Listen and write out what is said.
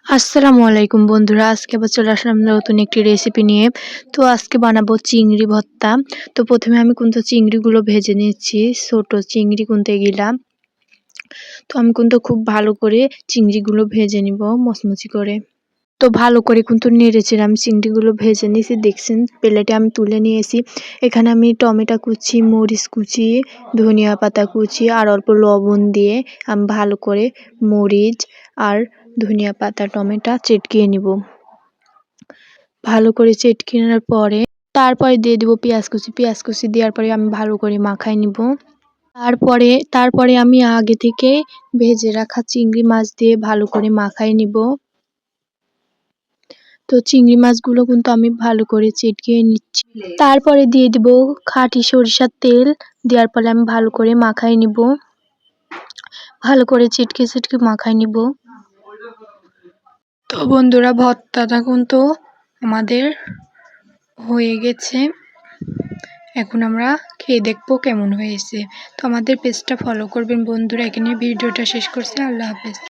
আসসালামু আলাইকুম বন্ধুরা, আজকে আবার চলে আসলাম নতুন একটি রেসিপি নিয়ে। তো আজকে বানাবো চিংড়ি ভর্তা। তো প্রথমে আমি কিন্তু চিংড়িগুলো ভেজে নিচ্ছি, ছোট চিংড়ি কিন্তু এগুলা। তো আমি কিন্তু খুব ভালো করে চিংড়িগুলো ভেজে নিব মচমচি করে। তো ভালো করে কিন্তু নেড়েচেড়ে আমি চিংড়িগুলো ভেজে নিয়েছি, দেখছেন প্লেটে আমি তুলে নিয়েছি। এখানে আমি টমেটো কুচি, মরিচ কুচি, ধনিয়া পাতা কুচি আর অল্প লবণ দিয়ে আমি ভালো করে মরিচ আর ধনিয়া পাতা টমেটো চেটকিয়ে নিব। ভালো করে চেটকিয়ে নেওয়ার পরে তারপরে দিয়ে দিব পেঁয়াজ কুচি দেওয়ার পরে আমি ভালো করে মাখাই নিব। তারপরে আমি আগে থেকে ভেজে রাখা চিংড়ি মাছ দিয়ে ভালো করে মাখাই নিব। তো চিংড়ি মাছগুলো কিন্তু আমি ভালো করে চেটকিয়ে নিচ্ছি। তারপরে দিয়ে দিব খাঁটি সরিষার তেল, দেওয়ার পরে আমি ভালো করে মাখাই নিব, ভালো করে চিটকে মাখাই নিব। তো বন্ধুরা, ভর্তাটা কিন্তু আমাদের হয়ে গেছে। এখন আমরা খেয়ে দেখবো কেমন হয়েছে। তো আমাদের পেজটা ফলো করবেন বন্ধুরা। এখানে ভিডিওটা শেষ করছি। আল্লাহ হাফেজ।